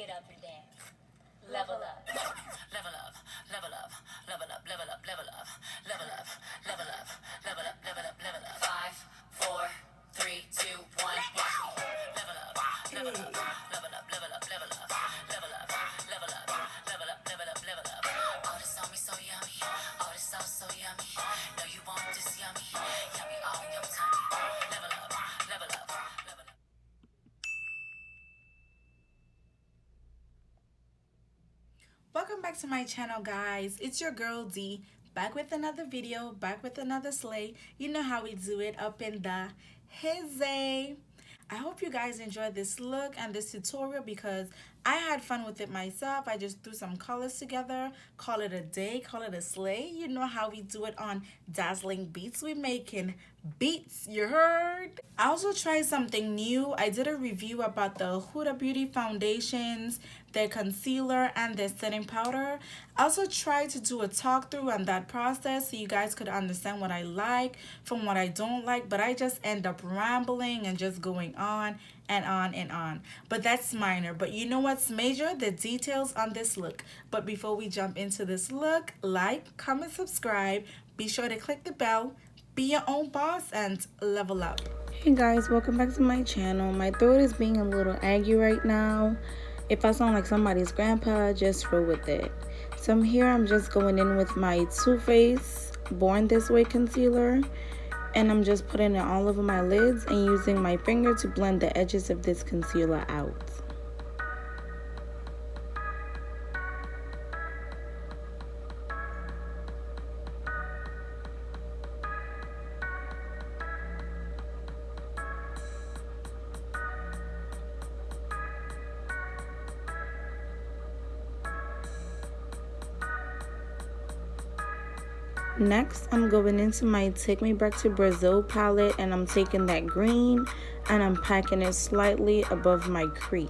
Get up and dance. Level up. Level up. Level up. Level up. Level up. Level up. Level up. Level up. Level up. Level up. Level up. 5, 4, 3, 2, 1. Level up. Level up. Level up. Level up. Level up. Level up. Level up. Level up. Level up. Level up. Oh, this on me so yummy. Oh, this sauce so yummy. No, you want this yummy. Yummy all in your tummy. Level up. Level up. Level up. Welcome back to my channel, guys. It's your girl D, back with another video, back with another slay. You know how we do it up in the hizzy. I hope you guys enjoyed this look and this tutorial because I had fun with it myself. I just threw some colors together, call it a day, call it a slay. You know how we do it on Dazzling Beats. We making beats, you heard? I also tried something new. I did a review about the Huda Beauty foundations, their concealer, and their setting powder. I also tried to do a talk through on that process so you guys could understand what I like from what I don't like, but I just end up rambling and just going on and on and on. But that's minor. But you know what's major? The details on this look. But before we jump into this look, like, comment, subscribe. Be sure to click the bell. Be your own boss and level up. Hey guys, welcome back to my channel. My throat is being a little aggy right now. If I sound like somebody's grandpa, just roll with it. So I'm just going in with my Too Faced Born This Way concealer. And I'm just putting it all over my lids and using my finger to blend the edges of this concealer out. Next, I'm going into my Take Me Back to Brazil palette and I'm taking that green and I'm packing it slightly above my crease.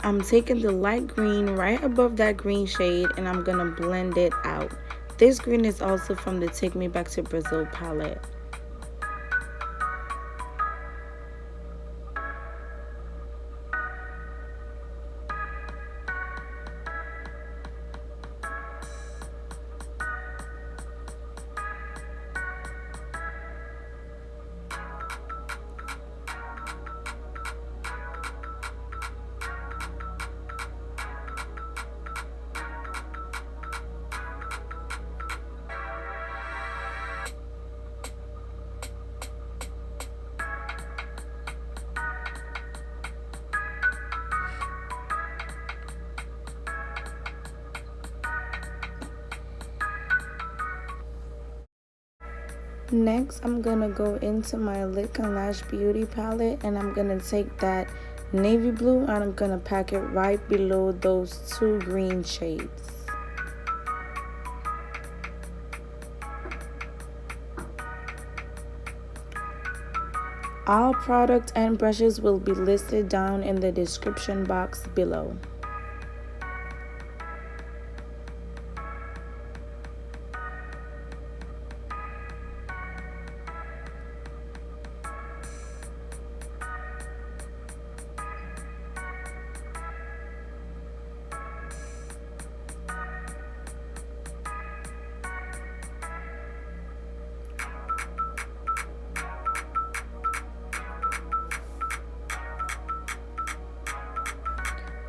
I'm taking the light green right above that green shade and I'm gonna blend it out. This green is also from the Take Me Back to Brazil palette. Next, I'm gonna go into my Lip and Lash Beauty palette and I'm gonna take that navy blue and I'm gonna pack it right below those two green shades. All product and brushes will be listed down in the description box below.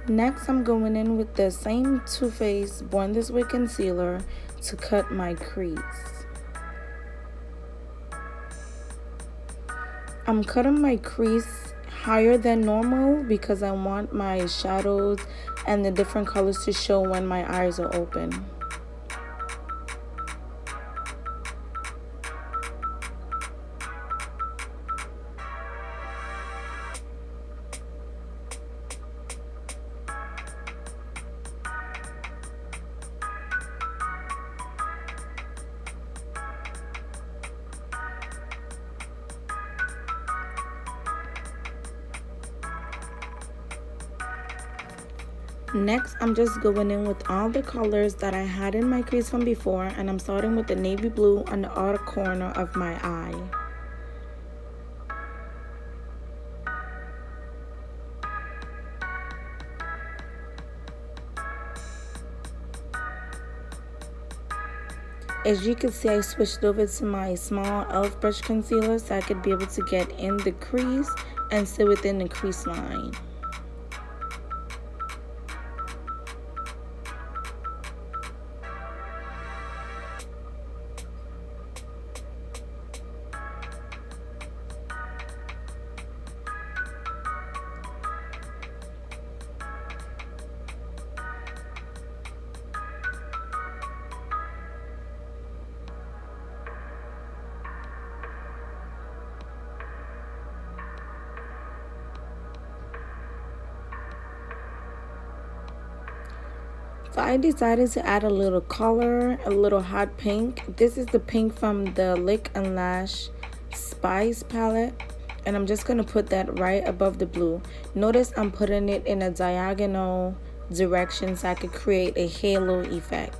Next, I'm going in with the same Too Faced Born This Way concealer to cut my crease. I'm cutting my crease higher than normal because I want my shadows and the different colors to show when my eyes are open. Next, I'm just going in with all the colors that I had in my crease from before, and I'm starting with the navy blue on the outer corner of my eye. As you can see, I switched over to my small e.l.f. brush concealer so I could be able to get in the crease and sit within the crease line. So I decided to add a little color, a little hot pink. This is the pink from the Lick and Lash Spice palette. And I'm just going to put that right above the blue. Notice I'm putting it in a diagonal direction so I could create a halo effect.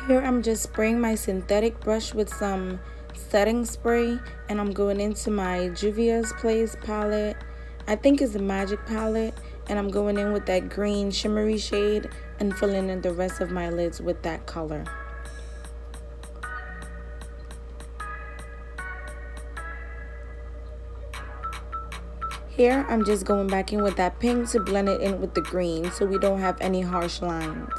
Here I'm just spraying my synthetic brush with some setting spray, and I'm going into my Juvias Place palette. I think it's a Magic palette, and I'm going in with that green shimmery shade and filling in the rest of my lids with that color. Here I'm just going back in with that pink to blend it in with the green so we don't have any harsh lines.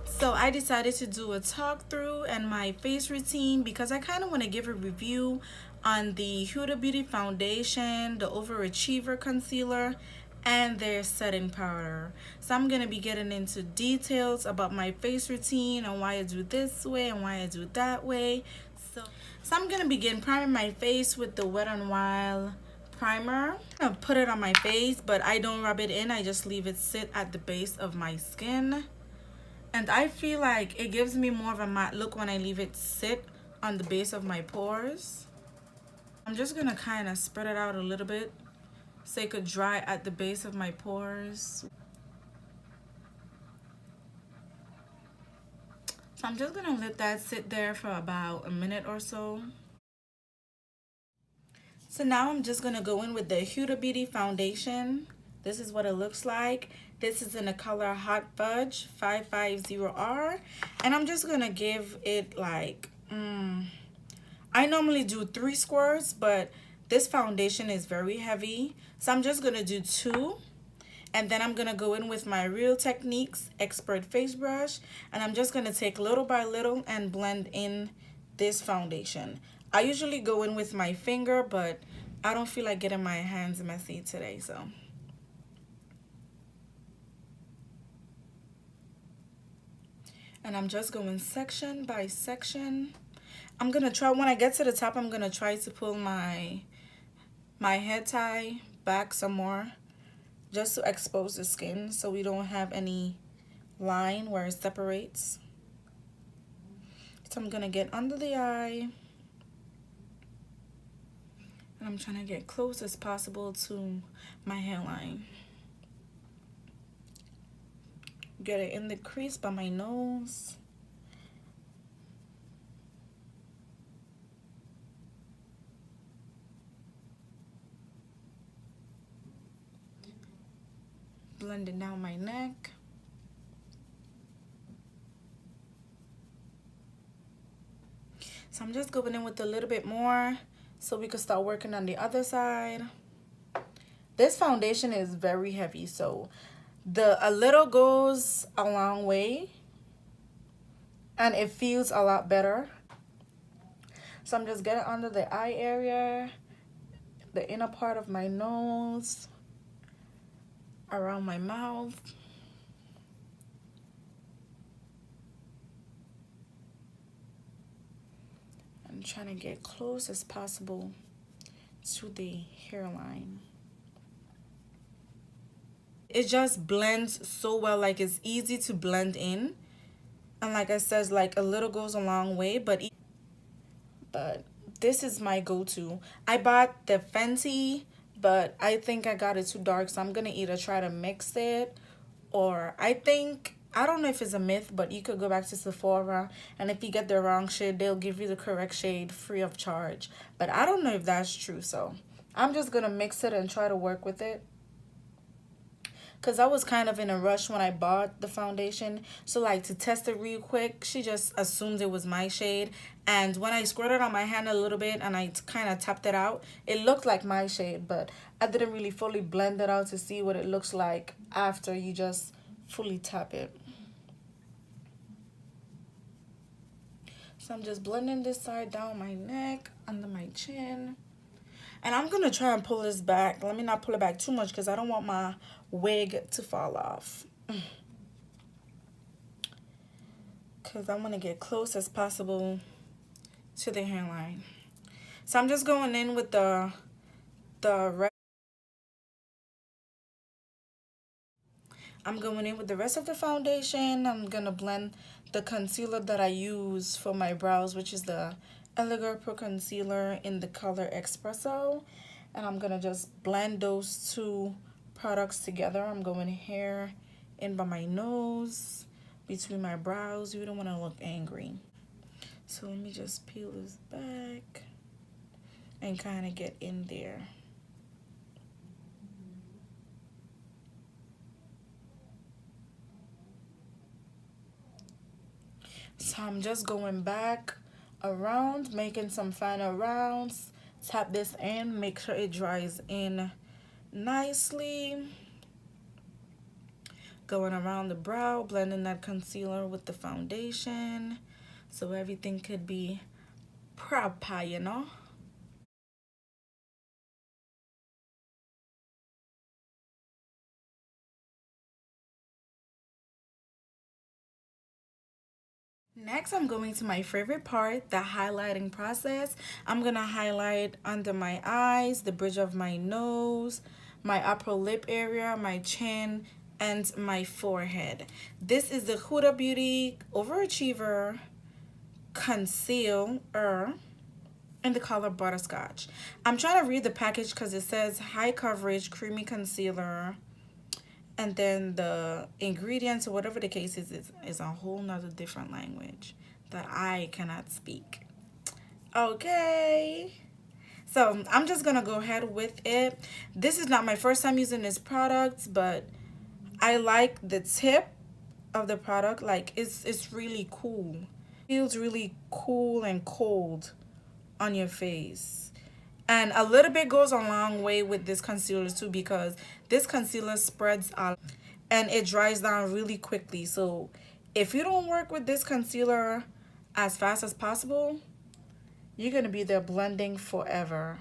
So I decided to do a talk through and my face routine because I kind of want to give a review on the Huda Beauty foundation, the Overachiever concealer, and their setting powder. So I'm going to be getting into details about my face routine and why I do this way and why I do that way. So I'm going to begin priming my face with the Wet n Wild primer. I'm going to put it on my face, but I don't rub it in. I just leave it sit at the base of my skin. And I feel like it gives me more of a matte look when I leave it sit on the base of my pores. I'm just going to kind of spread it out a little bit so it could dry at the base of my pores. So I'm just going to let that sit there for about a minute or so. So now I'm just going to go in with the Huda Beauty foundation. This is what it looks like. This is in the color Hot Fudge 550R. And I'm just going to give it like, I normally do 3 squirts, but this foundation is very heavy. So I'm just going to do 2. And then I'm going to go in with my Real Techniques Expert Face Brush. And I'm just going to take little by little and blend in this foundation. I usually go in with my finger, but I don't feel like getting my hands messy today, so. And I'm just going section by section. I'm going to try, when I get to the top, I'm going to try to pull my head tie back some more just to expose the skin so we don't have any line where it separates. So I'm going to get under the eye. And I'm trying to get close as possible to my hairline. Get it in the crease by my nose. Blend it down my neck. So I'm just going in with a little bit more so we can start working on the other side. This foundation is very heavy, so a little goes a long way and it feels a lot better. So I'm just getting under the eye area, the inner part of my nose, around my mouth. I'm trying to get close as possible to the hairline. It just blends so well, like it's easy to blend in. And like I said, like a little goes a long way, but this is my go-to. I bought the Fenty, but I think I got it too dark, so I'm gonna either try to mix it, or I don't know if it's a myth, but you could go back to Sephora, and if you get the wrong shade, they'll give you the correct shade free of charge. But I don't know if that's true, so I'm just gonna mix it and try to work with it. Because I was kind of in a rush when I bought the foundation. So, like, to test it real quick, she just assumed it was my shade. And when I squirted on my hand a little bit and I kind of tapped it out, it looked like my shade. But I didn't really fully blend it out to see what it looks like after you just fully tap it. So, I'm just blending this side down my neck, under my chin. And I'm going to try and pull this back. Let me not pull it back too much because I don't want my wig to fall off. Because I want to get close as possible to the hairline. So I'm just going in with the rest of the foundation. I'm going to blend the concealer that I use for my brows, which is the Elegant Pro Concealer in the color Espresso. And I'm going to just blend those two products together. I'm going here in by my nose, between my brows. You don't want to look angry. So let me just peel this back and kind of get in there. So I'm just going back around, making some final rounds. Tap this in, make sure it dries in nicely. Going around the brow, blending that concealer with the foundation so everything could be proper, you know. Next, I'm going to my favorite part, the highlighting process. I'm gonna highlight under my eyes, the bridge of my nose, my upper lip area, my chin, and my forehead. This is the Huda Beauty Overachiever Concealer in the color Butterscotch. I'm trying to read the package because it says high coverage creamy concealer, and then the ingredients or whatever the case is a whole nother different language that I cannot speak. Okay, so I'm just gonna go ahead with it. This is not my first time using this product, but I like the tip of the product. Like it's really cool. Feels really cool and cold on your face. And a little bit goes a long way with this concealer too, because this concealer spreads out and it dries down really quickly. So if you don't work with this concealer as fast as possible, you're gonna be there blending forever.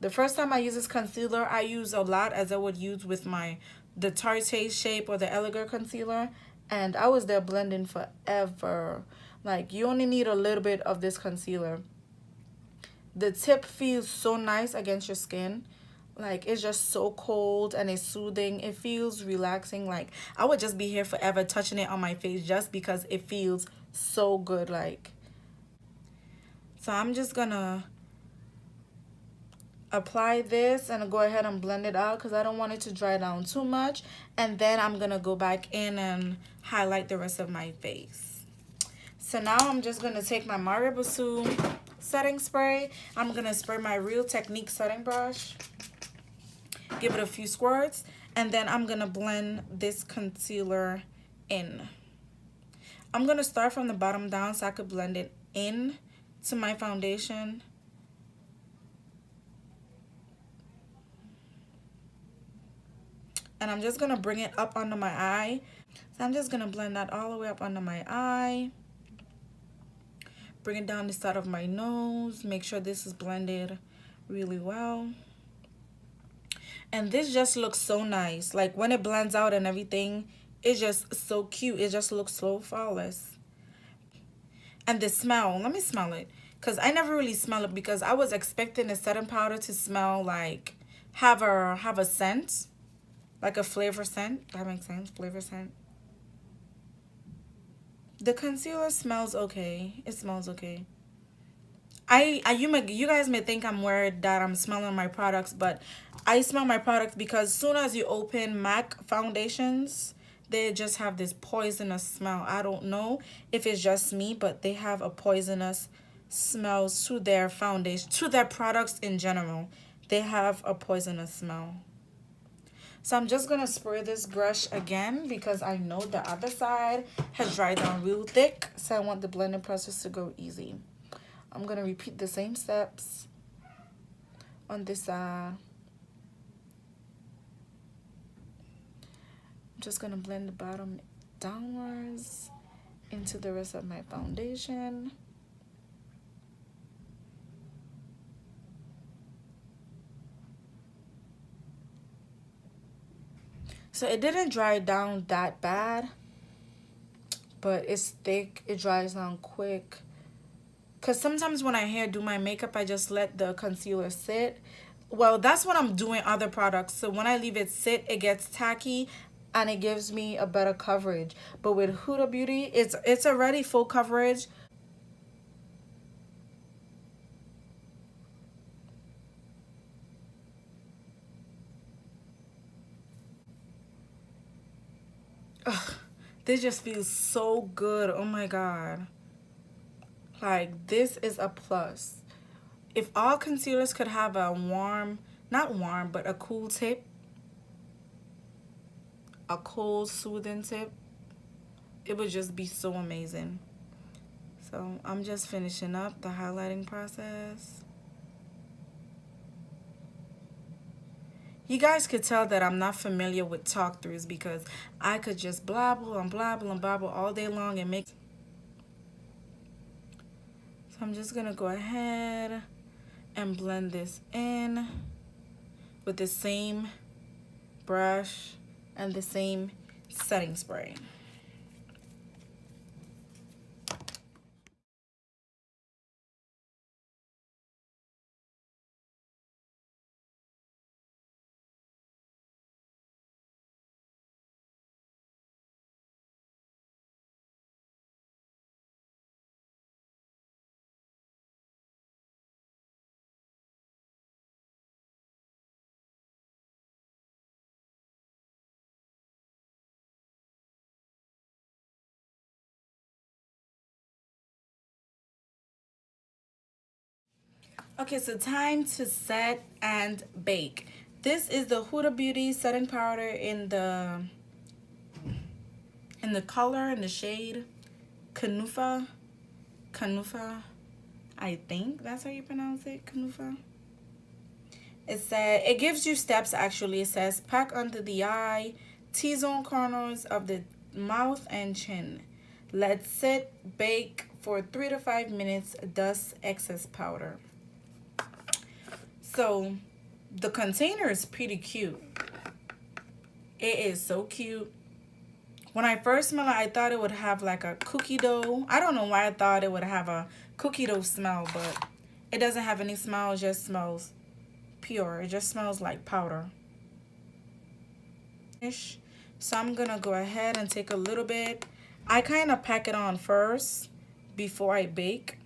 The first time I use this concealer, I use a lot as I would use with the Tarte Shape or the Elegant concealer, and I was there blending forever. Like, you only need a little bit of this concealer. The tip feels so nice against your skin. Like, it's just so cold and it's soothing. It feels relaxing. Like, I would just be here forever touching it on my face just because it feels so good. Like, so I'm just gonna apply this and go ahead and blend it out because I don't want it to dry down too much. And then I'm gonna go back in and highlight the rest of my face. So now I'm just gonna take my Buzo setting spray. I'm gonna spray my Real Technique setting brush, give it a few squirts, and then I'm gonna blend this concealer in. I'm gonna start from the bottom down so I could blend it in to my foundation. And I'm just gonna bring it up under my eye. So I'm just gonna blend that all the way up under my eye. Bring it down the side of my nose. Make sure this is blended really well. And this just looks so nice. Like, when it blends out and everything, it's just so cute. It just looks so flawless. And the smell, let me smell it, because I never really smell it because I was expecting the setting powder to smell like have a scent. like a flavor scent. That makes sense. Flavor scent. The concealer smells okay. It smells okay. You guys may think I'm weird that I'm smelling my products, but I smell my products because soon as you open MAC foundations, they just have this poisonous smell. I don't know if it's just me, but they have a poisonous smell to their foundation, to their products in general. They have a poisonous smell. So I'm just gonna spray this brush again because I know the other side has dried down real thick, so I want the blending process to go easy. I'm gonna repeat the same steps on this side. I'm just gonna blend the bottom downwards into the rest of my foundation. So it didn't dry down that bad, but it's thick. It dries down quick. Because sometimes when I do my makeup, I just let the concealer sit. Well, that's what I'm doing other products. So when I leave it sit, it gets tacky and it gives me a better coverage. But with Huda Beauty, it's already full coverage. Ugh, this just feels so good. Oh my God. Like, this is a plus. If all concealers could have a warm, not warm, but a cool tip, a cold, soothing tip, it would just be so amazing. So I'm just finishing up the highlighting process. You guys could tell that I'm not familiar with talk throughs because I could just blabble and blabble and blabble all day long and make. So I'm just gonna go ahead and blend this in with the same brush and the same setting spray. Okay, so time to set and bake. This is the Huda Beauty setting powder in the color and the shade Kunafa. Kunafa. I think that's how you pronounce it. Kunafa. It said it gives you steps actually. It says pack under the eye, T-zone corners of the mouth and chin. Let sit, bake for 3 to 5 minutes, dust excess powder. So the container is pretty cute. It is so cute. When I first smelled it, I thought it would have like a cookie dough. I don't know why I thought it would have a cookie dough smell, but it doesn't have any smell. It just smells pure. It just smells like powder. So I'm gonna go ahead and take a little bit. I kind of pack it on first before I bake,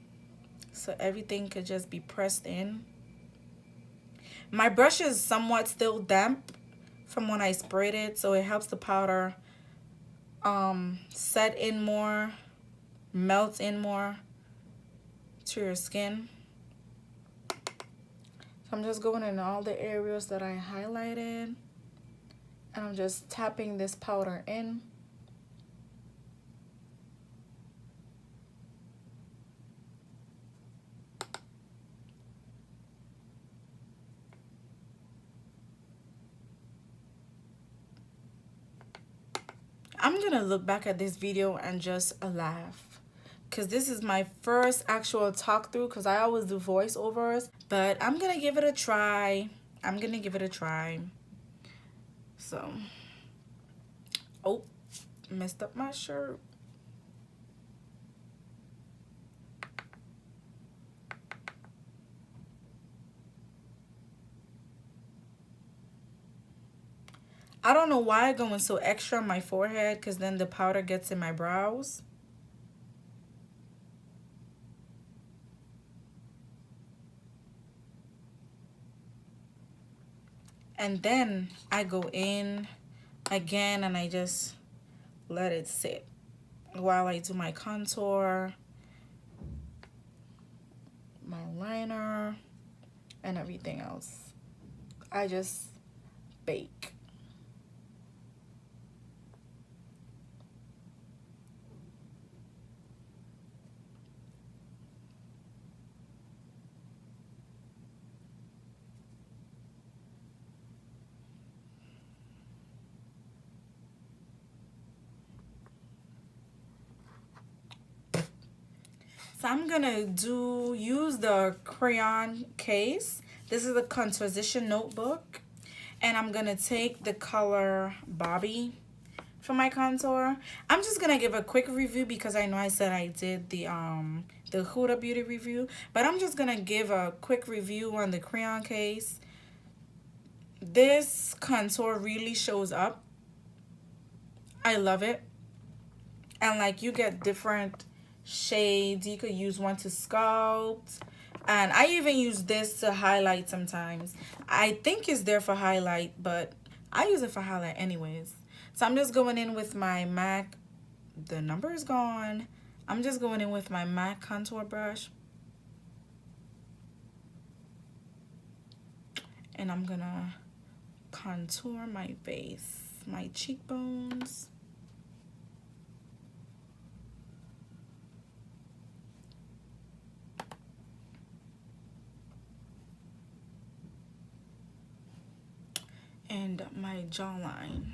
so everything could just be pressed in. My brush is somewhat still damp from when I sprayed it, so it helps the powder set in more, melt in more to your skin. So I'm just going in all the areas that I highlighted, and I'm just tapping this powder in. I'm gonna look back at this video and just laugh, because this is my first actual talk through, because I always do voiceovers, but I'm gonna give it a try. I'm gonna give it a try. So, oh, messed up my shirt. I don't know why I'm going so extra on my forehead, because then the powder gets in my brows. And then I go in again and I just let it sit while I do my contour, my liner, and everything else. I just bake. So I'm gonna use the crayon case. This is a Contoursition notebook, and I'm gonna take the color Bobby for my contour. I'm just gonna give a quick review because I know I said I did the Huda Beauty review, but I'm just gonna give a quick review on the crayon case. This contour really shows up. I love it. And like, you get different shades. You could use one to sculpt, and I even use this to highlight sometimes. I think it's there for highlight, but I use it for highlight anyways. So I'm just going in with my MAC. The number is gone. I'm just going in with my MAC contour brush, and I'm gonna contour my face, my cheekbones. And my jawline.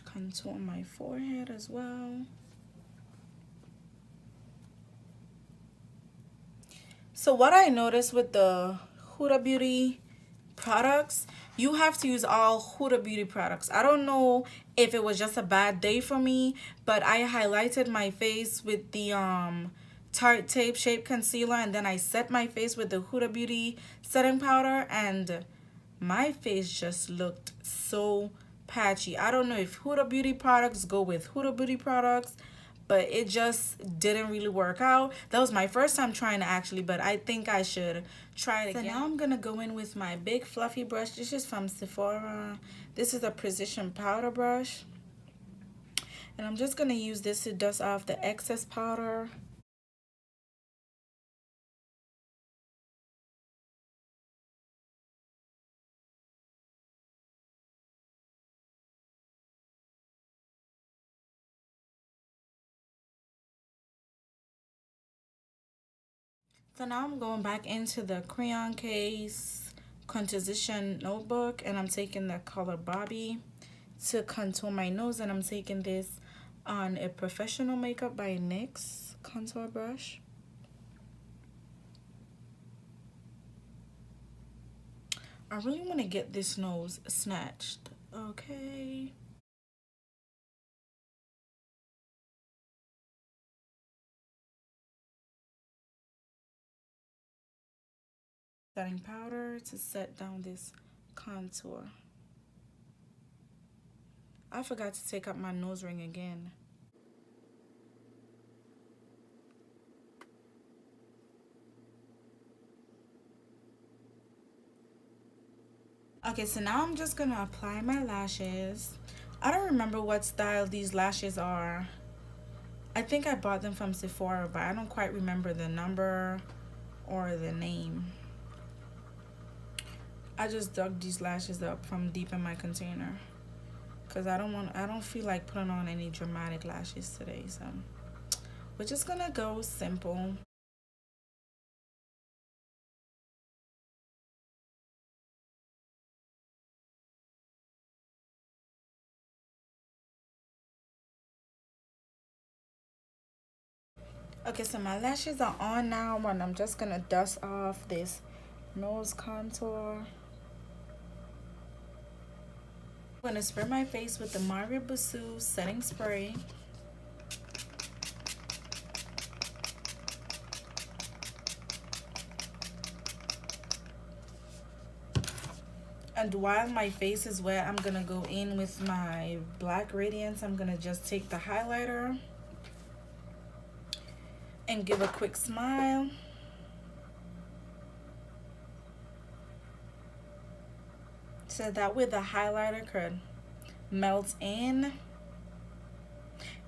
Contour my forehead as well. So what I noticed with the Huda Beauty products, you have to use all Huda Beauty products. I don't know if it was just a bad day for me, but I highlighted my face with the Tarte Tape Shape Concealer, and then I set my face with the Huda Beauty setting powder, and my face just looked so patchy. I don't know if Huda Beauty products go with Huda Beauty products, but it just didn't really work out. That was my first time trying it actually, but I think I should try it again. So now I'm gonna go in with my big fluffy brush. This is from Sephora. This is a precision powder brush, and I'm just gonna use this to dust off the excess powder. So now I'm going back into the crayon case Contoursition notebook, and I'm taking the color Bobby to contour my nose, and I'm taking this on a Professional Makeup by NYX contour brush. I really want to get this nose snatched. Okay. Setting powder to set down this contour. I forgot to take out my nose ring again. Okay, so now I'm just gonna apply my lashes. I don't remember what style these lashes are. I think I bought them from Sephora, but I don't quite remember the number or the name. I just dug these lashes up from deep in my container because I don't feel like putting on any dramatic lashes today, so we're just gonna go simple. Okay, so my lashes are on now, and I'm just gonna dust off this nose contour. I'm gonna spray my face with the Buzo setting spray. And while my face is wet, I'm gonna go in with my black Radiance. I'm gonna just take the highlighter and give a quick smile. So that way the highlighter could melt in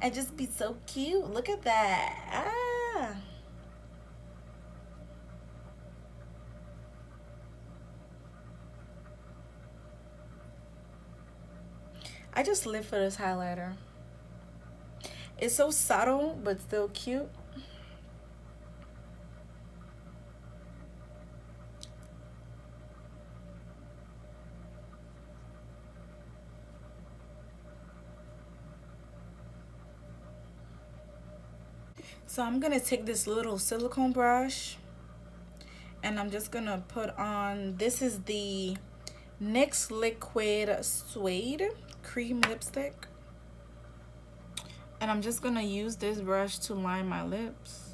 and just be so cute. Look at that. Ah. I just live for this highlighter. It's so subtle but still cute. So I'm gonna take this little silicone brush and I'm just gonna put on, this is the NYX Liquid Suede cream lipstick, and I'm just gonna use this brush to line my lips.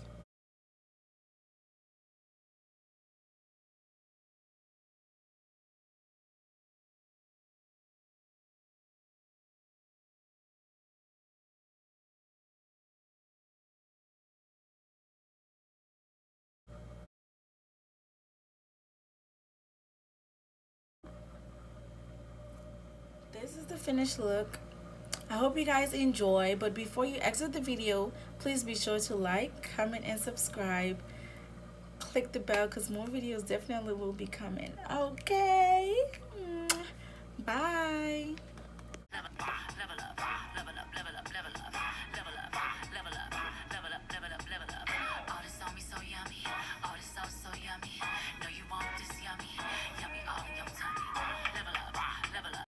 This is the finished look. I hope you guys enjoy, but before you exit the video, please be sure to like, comment, and subscribe. Click the bell because more videos definitely will be coming. Okay?